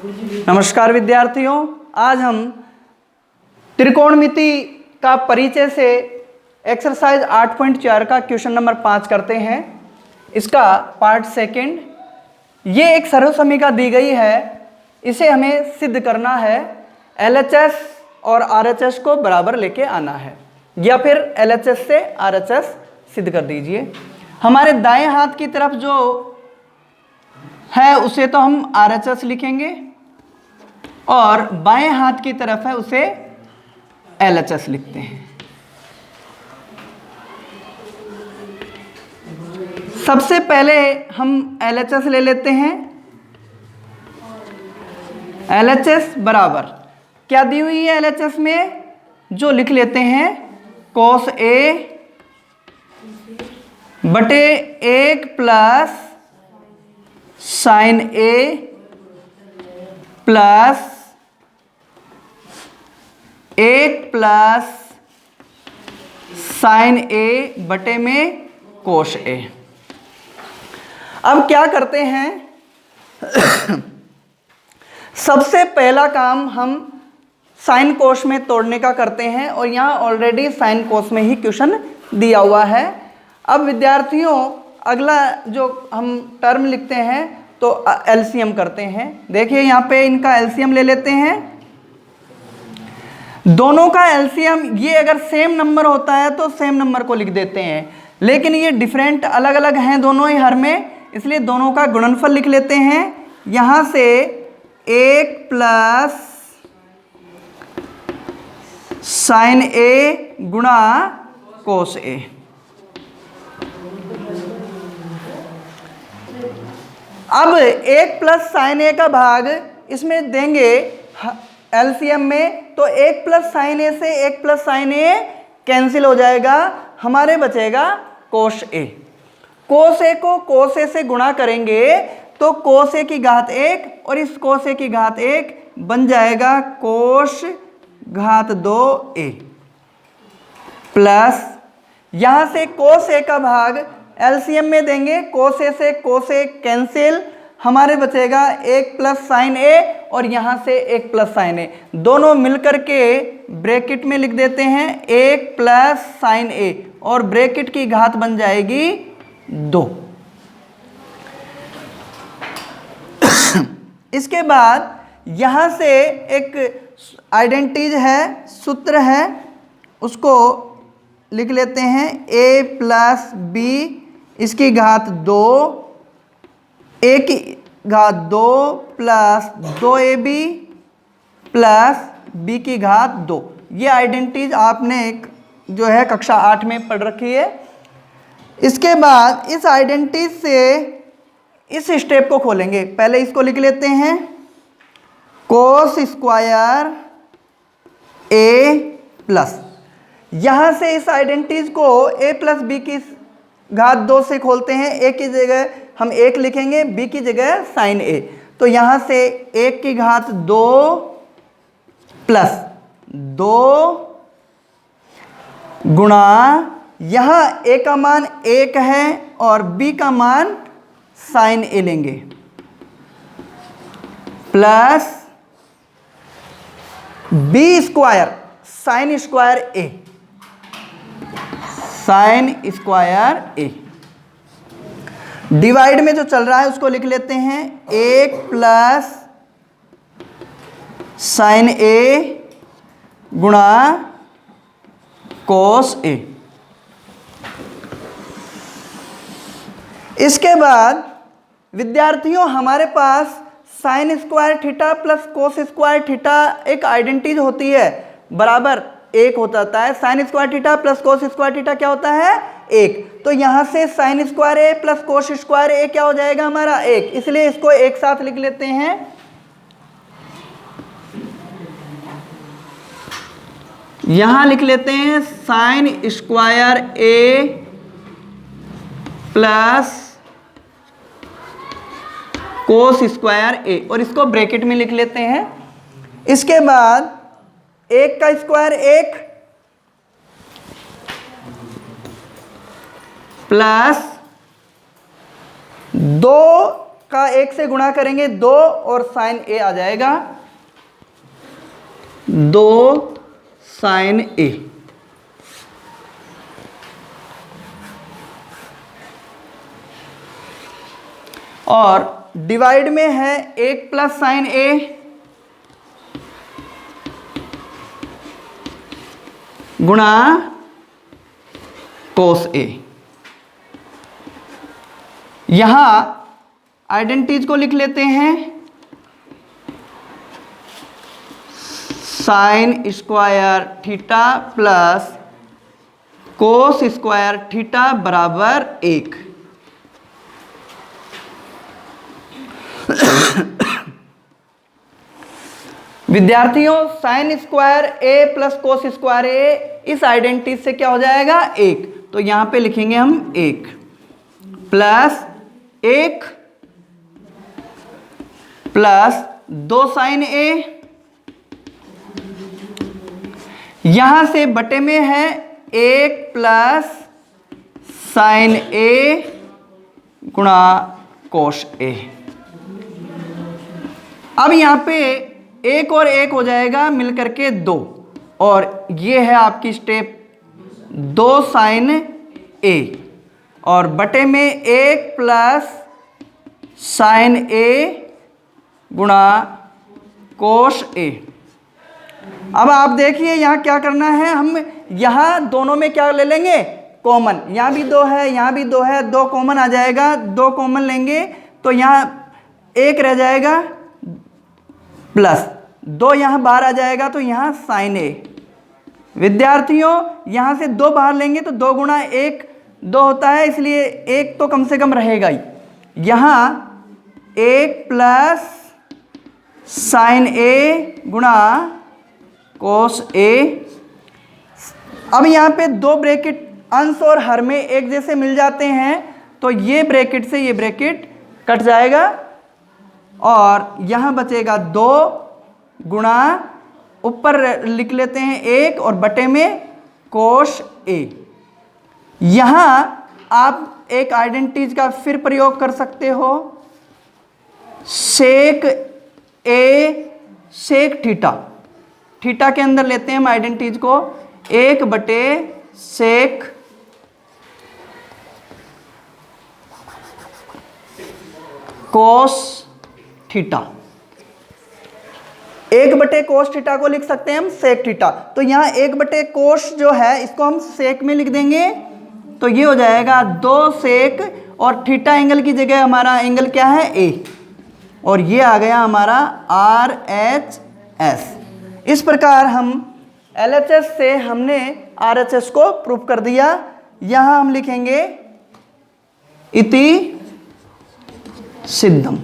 नमस्कार विद्यार्थियों, आज हम त्रिकोणमिति का परिचय से एक्सरसाइज 8.4 का क्वेश्चन नंबर 5 करते हैं। इसका पार्ट सेकंड। ये एक सर्वसमीका दी गई है, इसे हमें सिद्ध करना है। LHS और RHS को बराबर लेके आना है, या फिर LHS से RHS सिद्ध कर दीजिए। हमारे दाएं हाथ की तरफ जो है उसे तो हम RHS लिखेंगे और बाएं हाथ की तरफ है उसे LHS लिखते हैं। सबसे पहले हम LHS ले लेते हैं। LHS बराबर क्या दी हुई है LHS में, जो लिख लेते हैं cos A बटे 1 plus sin A plus 1 plus sin A बटे में cos A। अब क्या करते हैं सबसे पहला काम हम साइन कोस में तोड़ने का करते हैं, और यहाँ ऑलरेडी साइन कोस में ही क्वेश्चन दिया हुआ है। अब विद्यार्थियों अगला जो हम टर्म लिखते हैं तो एलसीएम करते हैं। देखिए यहाँ पे इनका एलसीएम ले लेते हैं। दोनों का एलसीएम, ये अगर सेम नंबर होता है तो सेम नंबर को लिख देते हैं, लेकिन ये डिफरेंट अलग अलग हैं दोनों ही हर में, इसलिए दोनों का गुणनफल लिख लेते हैं। यहाँ से 1 प्लस साइन ए गुणा कोस ए। अब 1 प्लस साइन ए का भाग इसमें देंगे एलसीएम में, तो 1 प्लस साइन ए से 1 प्लस साइन ए कैंसिल हो जाएगा, हमारे बचेगा कोस ए। कोस ए को कोस ए से गुणा करेंगे तो कोस ए की घात 1 और इस कोस ए की घात 1 बन जाएगा कोस घात 2a प्लस यहां से कोस ए का भाग एलसीएम में देंगे, कोस ए से कोस ए कैंसिल, हमारे बचेगा 1 प्लस साइन ए और यहां से 1 प्लस साइन ए, दोनों मिलकर के ब्रैकेट में लिख देते हैं 1 प्लस साइन ए और ब्रैकेट की घात बन जाएगी 2। इसके बाद यहां से एक आइडेंटिटीज है, सूत्र है, उसको लिख लेते हैं a प्लस बी इसकी घात 2, a की घात 2 प्लस 2ab प्लस b की घात 2। ये आइडेंटिटीज आपने जो है कक्षा 8 में पढ़ रखी है। इसके बाद इस आइडेंटिटीज से इस स्टेप को खोलेंगे। पहले इसको लिख लेते हैं कोस स्क्वायर a प्लस, यहाँ से इस आइडेंटिटीज को a प्लस बी की घात 2 से खोलते हैं। a की जगह हम 1 लिखेंगे, b की जगह साइन a, तो यहाँ से 1 की घात 2 प्लस 2 गुणा यहाँ a का मान 1 है और b का मान साइन a लेंगे, plus b square sine square a, sine square a divide में जो चल रहा है उसको लिख लेते हैं 1 प्लस साइन a गुणा कोस a। इसके बाद विद्यार्थियों हमारे पास sine square theta plus cos square theta एक आइडेंटिटी होती है, बराबर 1 हो जाता है। Sine square theta plus cos square theta क्या होता है 1, तो यहां से sine square A plus cos square A क्या हो जाएगा हमारा 1, इसलिए इसको एक साथ लिख लेते हैं। यहां लिख लेते हैं sign square A plus cos square ए, और इसको ब्रैकेट में लिख लेते हैं। इसके बाद 1 का स्क्वायर 1 प्लस 2 का 1 से गुणा करेंगे 2 और साइन ए आ जाएगा 2 साइन ए। और डिवाइड में है 1 प्लस साइन ए गुणा कोस ए। यहां आइडेंटिटीज को लिख लेते हैं, sign square theta plus cos square theta बराबर 1। विद्यार्थियों sign square A plus cos square ए इस आइडेंटिटी से क्या हो जाएगा 1, तो यहां पे लिखेंगे हम 1 प्लस 1 प्लस 2 साइन ए, यहां से बटे में है 1 प्लस साइन ए गुणा कोस ए। अब यहां पे 1 और 1 हो जाएगा मिलकर के 2, और ये है आपकी स्टेप 2 साइन ए और बटे में 1 प्लस साइन ए गुणा कोस ए। अब आप देखिए यहाँ क्या करना है, हम यहाँ दोनों में क्या ले लेंगे कॉमन, यहाँ भी 2 है यहाँ भी 2 है, 2 कॉमन आ जाएगा, 2 कॉमन लेंगे तो यहाँ 1 रह जाएगा प्लस 2 यहाँ बाहर आ जाएगा तो यहाँ साइन ए। विद्यार्थियों यहाँ से 2 बाहर लेंगे तो 2 गुणा 1 2 होता है, इसलिए 1 तो कम से कम रहेगा ही। यहाँ 1 प्लस साइन ए गुणा कोस ए। अब यहाँ पे 2 ब्रैकेट अंश और हर में एक जैसे मिल जाते हैं, तो ये ब्रैकेट से ये ब्रैकेट कट जाएगा और यहाँ बचेगा 2 गुणा ऊपर लिख लेते हैं 1 और बटे में कोस ए। यहाँ आप एक आइडेंटिटीज का फिर प्रयोग कर सकते हो, सेक ए सेक थीटा, थीटा के अंदर लेते हैं हम आइडेंटिटीज को 1 बटे सेक कोस थीटा। 1 बटे कोस थीटा को लिख सकते हैं हम सेक थीटा, तो यहाँ 1 बटे कोस जो है इसको हम सेक में लिख देंगे, तो ये हो जाएगा 2 सेक और थीटा एंगल की जगह हमारा एंगल क्या है ए, और ये आ गया हमारा RHS। इस प्रकार हम LHS से हमने RHS को प्रूव कर दिया। यहाँ हम लिखेंगे इति सिद्धम।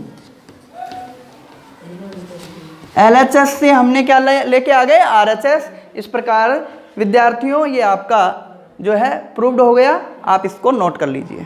LHS से हमने क्या लेके आ गए RHS। इस प्रकार विद्यार्थियों ये आपका जो है प्रूव्ड हो गया, आप इसको नोट कर लीजिए।